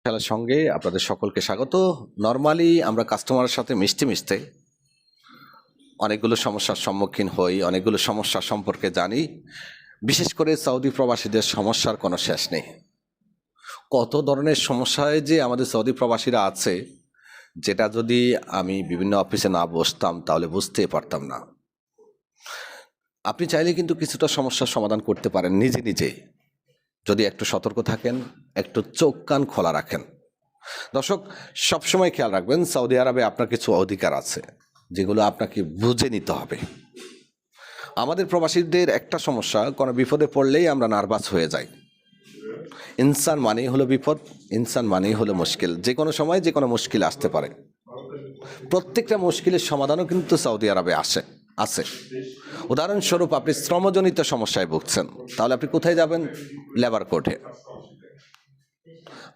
খেলার সঙ্গে আপনাদের সকলকে স্বাগত। নরমালি আমরা কাস্টমারের সাথে মিশতে অনেকগুলো সমস্যার সম্মুখীন হই, অনেকগুলো সমস্যা সম্পর্কে জানি। বিশেষ করে সৌদি প্রবাসীদের সমস্যার কোনো শেষ নেই। কত ধরনের সমস্যায় যে আমাদের সৌদি প্রবাসীরা আছে, যেটা যদি আমি বিভিন্ন অফিসে না বসতাম তাহলে বুঝতে পারতাম না। আপনি চাইলে কিন্তু কিছুটা সমস্যার সমাধান করতে পারেন নিজে, যদি একটু সতর্ক থাকেন, একটু চোখ কান খোলা রাখেন। দর্শক, সবসময় খেয়াল রাখবেন, সৌদি আরবে আপনার কিছু অধিকার আছে যেগুলো আপনাকে বুঝে নিতে হবে। আমাদের প্রবাসীদের একটা সমস্যা, কোনো বিপদে পড়লেই আমরা নার্ভাস হয়ে যাই। ইনসান মানেই হলো বিপদ, ইনসান মানেই হলো মুশকিল। যে কোনো সময় যে কোনো মুশকিল আসতে পারে। প্রত্যেকটা মুশকিলের সমাধানও কিন্তু সৌদি আরবে আছে। উদাহরণস্বরূপ, আপনি শ্রমজনিত সমস্যায় ভুগছেন, তাহলে আপনি কোথায় যাবেন? লেবার কোর্টে।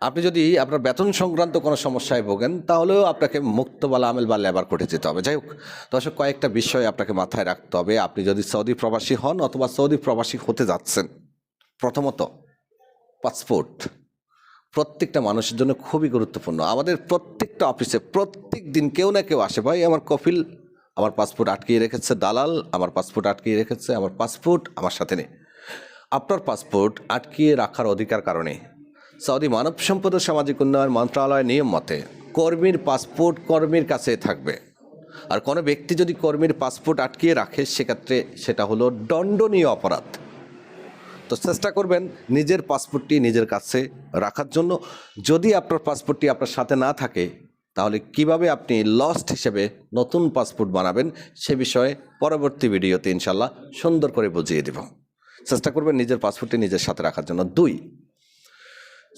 আপনি যদি আপনার বেতন সংক্রান্ত কোনো সমস্যায় ভোগেন, তাহলেও আপনাকে মুক্তবালা আমেল বা লেবার কোর্টে যেতে হবে। যাই হোক, দর্শক, কয়েকটা বিষয় আপনাকে মাথায় রাখতে হবে আপনি যদি সৌদি প্রবাসী হন অথবা সৌদি প্রবাসী হতে যাচ্ছেন। প্রথমত, পাসপোর্ট প্রত্যেকটা মানুষের জন্য খুবই গুরুত্বপূর্ণ। আমাদের প্রত্যেকটা অফিসে প্রত্যেক দিন কেউ না কেউ আসে, ভাই আমার কফিল আমার পাসপোর্ট আটকিয়ে রেখেছে, দালাল আমার পাসপোর্ট আটকিয়ে রেখেছে, আমার পাসপোর্ট আমার সাথে নেই। আপনার পাসপোর্ট আটকিয়ে রাখার অধিকার কারণে সৌদি মানব সম্পদ ও সামাজিক উন্নয়ন মন্ত্রণালয়ের নিয়ম মতে কর্মীর পাসপোর্ট কর্মীর কাছে থাকবে। আর কোনো ব্যক্তি যদি কর্মীর পাসপোর্ট আটকিয়ে রাখে, সেক্ষেত্রে সেটা হলো দণ্ডনীয় অপরাধ। তো চেষ্টা করবেন নিজের পাসপোর্টটি নিজের কাছে রাখার জন্য। যদি আপনার পাসপোর্টটি আপনার সাথে না থাকে, তাহলে কিভাবে আপনি লস্ট হিসেবে নতুন পাসপোর্ট বানাবেন সে বিষয়ে পরবর্তী ভিডিওতে ইনশাল্লাহ সুন্দর করে বুঝিয়ে দেব। চেষ্টা করবেন নিজের পাসপোর্টটি নিজের সাথে রাখার জন্য। 2,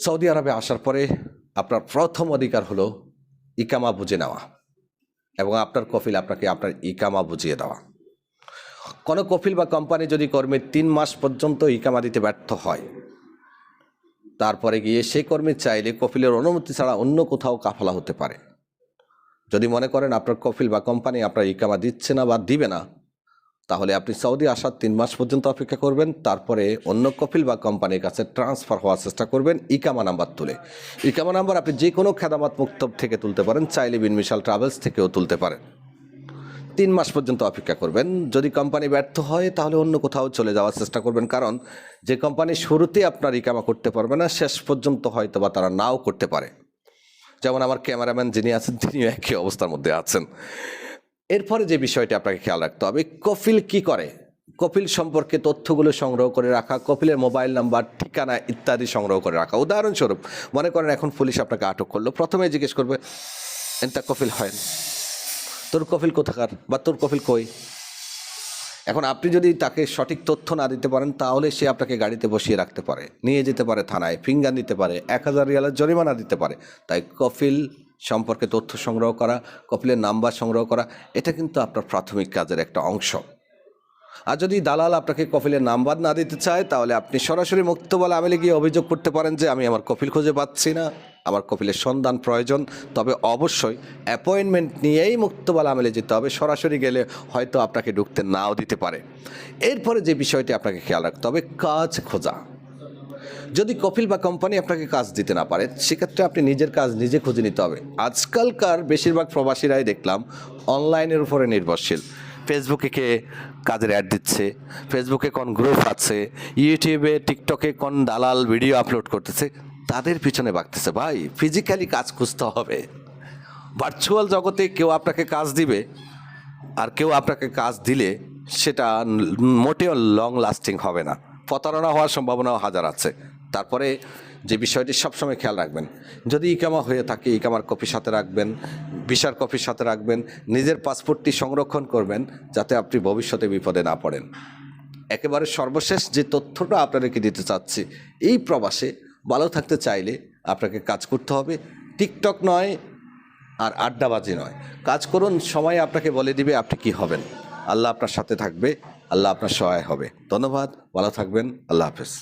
সৌদি আরবে আসার পরে আপনার প্রথম অধিকার হলো ইকামা বুঝে নেওয়া এবং আপনার কফিল আপনাকে আপনার ইকামা বুঝিয়ে দেওয়া। কোনো কফিল বা কোম্পানি যদি কর্মীর 3 মাস পর্যন্ত ইকামা দিতে ব্যর্থ হয়, তারপরে গিয়ে সেই কর্মী চাইলে কফিলের অনুমতি ছাড়া অন্য কোথাও কাফালা হতে পারে। যদি মনে করেন আপনার কফিল বা কোম্পানি আপনার ইকামা দিচ্ছে না বা দিবে না, তাহলে আপনি সৌদি আসার 3 মাস পর্যন্ত অপেক্ষা করবেন। তারপরে অন্য কফিল বা কোম্পানির কাছে ট্রান্সফার হওয়ার চেষ্টা করবেন ইকামা নাম্বার তুলে। ইকামা নাম্বার আপনি যে কোনো খেদামাত মুক্তব থেকে তুলতে পারেন, চাইলে বিন মিশাল ট্রাভেলস থেকেও তুলতে পারেন। 3 মাস পর্যন্ত অপেক্ষা করবেন। যদি কোম্পানি ব্যর্থ হয়, তাহলে অন্য কোথাও চলে যাওয়ার চেষ্টা করবেন, কারণ যে কোম্পানি শুরুতে আপনার ইকামা করতে পারবে না, শেষ পর্যন্ত হয়তো বা তারা নাও করতে পারে। যেমন আমার ক্যামেরাম্যান যিনি আছেন, তিনিও একই অবস্থার মধ্যে আছেন। এরপরে যে বিষয়টি আপনাকে খেয়াল রাখতে হবে, কফিল কি করে, কফিল সম্পর্কে তথ্যগুলো সংগ্রহ করে রাখা, কফিলের মোবাইল নাম্বার, ঠিকানা ইত্যাদি সংগ্রহ করে রাখা। উদাহরণস্বরূপ, মনে করেন এখন পুলিশ আপনাকে আটক করলো, প্রথমে জিজ্ঞেস করবে এটা কফিল হয়, তোর কফিল কোথাকার বা তোর কফিল কই। এখন আপনি যদি তাকে সঠিক তথ্য না দিতে পারেন, তাহলে সে আপনাকে গাড়িতে বসিয়ে রাখতে পারে, নিয়ে যেতে পারে থানায়, ফিঙ্গার নিতে পারে, 1000 রিয়ালের জরিমানা দিতে পারে। তাই কফিল সম্পর্কে তথ্য সংগ্রহ করা, কফিলের নাম্বার সংগ্রহ করা, এটা কিন্তু আপনার প্রাথমিক কাজের একটা অংশ। আর যদি দালাল আপনাকে কফিলের নাম্বার না দিতে চায়, তাহলে আপনি সরাসরি মুক্তবালা আমেলে গিয়ে অভিযোগ করতে পারেন যে আমি আমার কফিল খুঁজে পাচ্ছি না, আমার কফিলের সন্ধান প্রয়োজন। তবে অবশ্যই অ্যাপয়েন্টমেন্ট নিয়েই মুক্তবালা আমেলে যেতে হবে। সরাসরি গেলে হয়তো আপনাকে ঢুকতে নাও দিতে পারে। এরপরে যে বিষয়টি আপনাকে খেয়াল রাখতে হবে, কাজ খোঁজা। যদি কফিল বা কোম্পানি আপনাকে কাজ দিতে না পারে, সেক্ষেত্রে আপনি নিজের কাজ নিজে খুঁজে নিতে হবে। আজকালকার বেশিরভাগ প্রবাসীরাই দেখলাম অনলাইনের উপরে নির্ভরশীল। ফেসবুকে কে কাজের অ্যাড দিচ্ছে, ফেসবুকে কোন গ্রুপ আছে, ইউটিউবে টিকটকে কোন দালাল ভিডিও আপলোড করতেছে, তাদের পিছনে ভাগতেছে। ভাই, ফিজিক্যালি কাজ খুঁজতে হবে। ভার্চুয়াল জগতে কেউ আপনাকে কাজ দিবে, আর কেউ আপনাকে কাজ দিলে সেটা মোটেও লং লাস্টিং হবে না, প্রতারণা হওয়ার সম্ভাবনাও হাজার আছে। তারপরে যে বিষয়টি সবসময় খেয়াল রাখবেন, যদি ইকামা হয়ে থাকে ইকামার কপি সাথে রাখবেন, ভিসার কপির সাথে রাখবেন, নিজের পাসপোর্টটি সংরক্ষণ করবেন যাতে আপনি ভবিষ্যতে বিপদে না পড়েন। একেবারে সর্বশেষ যে তথ্যটা আপনাদেরকে দিতে চাচ্ছি, এই প্রবাসে ভালো থাকতে চাইলে আপনাকে কাজ করতে হবে। টিকটক নয় আর আড্ডাবাজি নয়, কাজ করুন। সময় আপনাকে বলে দিবে আপনি কি হবেন। আল্লাহ আপনার সাথে থাকবে, আল্লাহ আপনার সহায় হবে। ধন্যবাদ, ভালো থাকবেন, আল্লাহ হাফেজ।